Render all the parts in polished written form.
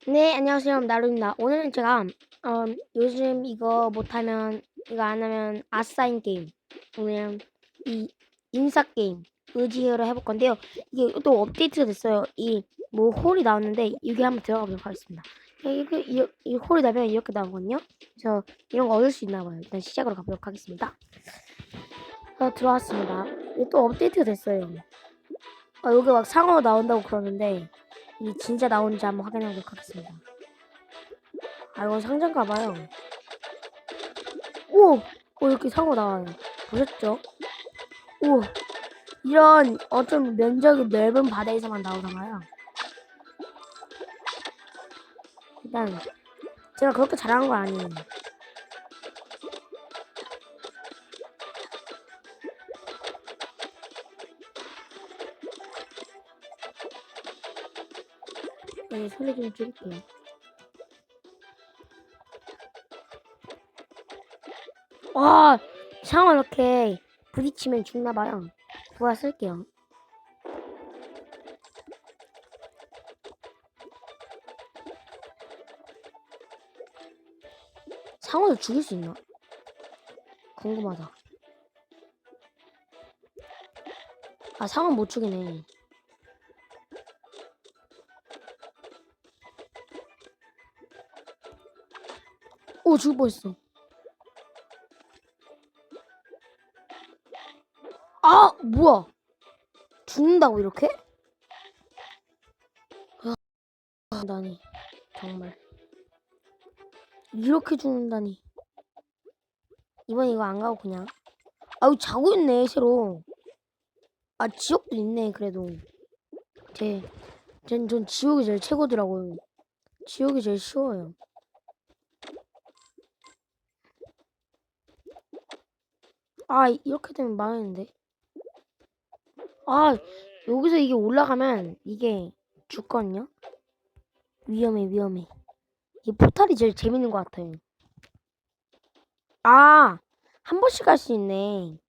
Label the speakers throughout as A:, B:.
A: 네, 안녕하세요. 나루입니다. 오늘은 제가 요즘 이거 안 하면 아싸인 게임, 오늘 이 인싸 게임 의지어로 해볼 건데요. 이게 또 업데이트가 됐어요. 이 뭐 홀이 나왔는데 여기 한번 들어가 보도록 하겠습니다. 이 홀이 나면 이렇게 나오거든요. 그래서 이런 거 얻을 수 있나 봐요. 일단 시작으로 가보도록 하겠습니다. 들어왔습니다. 이게 또 업데이트가 됐어요. 여기 막 상어 나온다고 그러는데 이게 진짜 나오는지 한번 확인해 보도록 하겠습니다. 이거 상자인가 봐요. 오! 이렇게 상어 나와요. 보셨죠? 오! 이런 좀 면적이 넓은 바다에서만 나오잖아요. 일단 제가 그렇게 잘하는 건 아니에요. 네, 소리 좀 줄일게요. 와! 상어 이렇게 부딪히면 죽나봐요. 부하 쓸게요. 상어를 죽일 수 있나? 궁금하다. 상어 못 죽이네. 오, 죽을 뻔했어. 뭐야? 죽는다고 이렇게? 죽는다니. 정말. 이렇게 죽는다니. 이번 이거 안 가고 그냥. 여기 자고 있네, 새로. 지옥도 있네, 그래도. 전 지옥이 제일 최고더라고요. 지옥이 제일 쉬워요. 이렇게 되면 망했는데. 여기서 이게 올라가면 이게 죽거든요? 위험해. 이 포탈이 제일 재밌는 것 같아요. 한 번씩 갈 수 있네.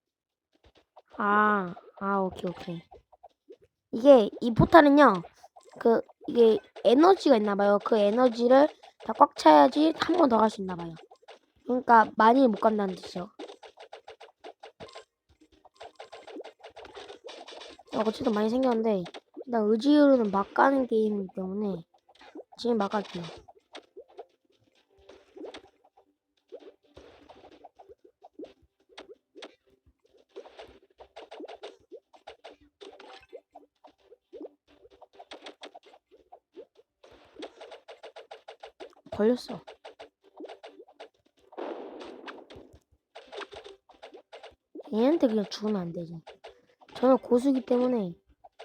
A: 오케이. 이 포탈은요, 이게 에너지가 있나봐요. 그 에너지를 다 꽉 차야지 한 번 더 갈 수 있나봐요. 그러니까 많이 못 간다는 뜻이죠. 어쨌든 많이 생겼는데, 일단 의지로는 막 가는 게임이기 때문에 지금 막 갈게요. 걸렸어. 얘한테 그냥 죽으면 안 되지. 저는 고수기 때문에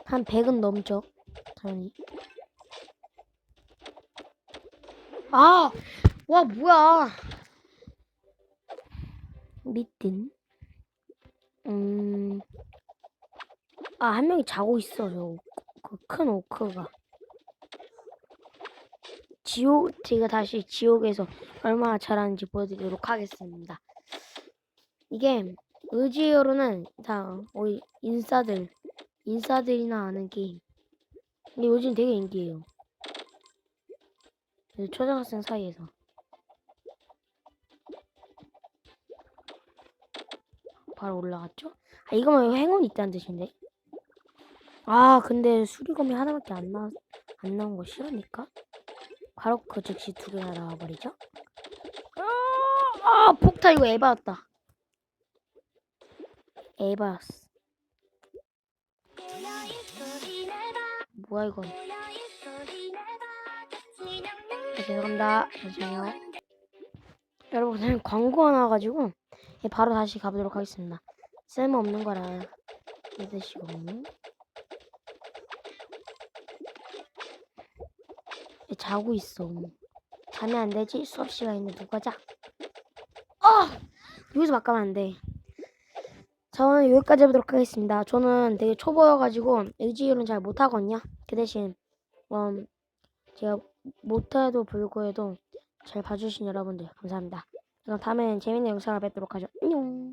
A: 한 100은 넘죠. 당연히. 와, 뭐야. 미tin. 한 명이 자고 있어, 그 큰 오크가. 제가 다시 지옥에서 얼마나 잘하는지 보여드리도록 하겠습니다. 이게, 의지어로는 다, 우리 인싸들이나 아는 게임. 근데 요즘 되게 인기해요. 초등학생 사이에서. 바로 올라갔죠? 이거만 행운이 있다는 뜻인데? 근데 수리검이 하나밖에 안 나온 거 싫으니까? 바로 그 즉시 두 개가 나와버리죠? 폭탄 이거 에바였다. 에바였어. 뭐야 이건? 죄송합니다. 잠시만요. 여러분 저는 광고가 나와가지고 바로 다시 가보도록 하겠습니다. 쓸모없는 거라 믿으시고. 자고 있어. 자면 안 되지? 수업 시간인데 누가 자? 여기서 막 가면 안 돼. 저는 여기까지 해보도록 하겠습니다. 저는 되게 초보여가지고 의지율은 잘 못하거든요. 그 대신 제가 못해도 불구해도 잘 봐주신 여러분들 감사합니다. 그럼 다음엔 재밌는 영상을 뵙도록 하죠. 안녕.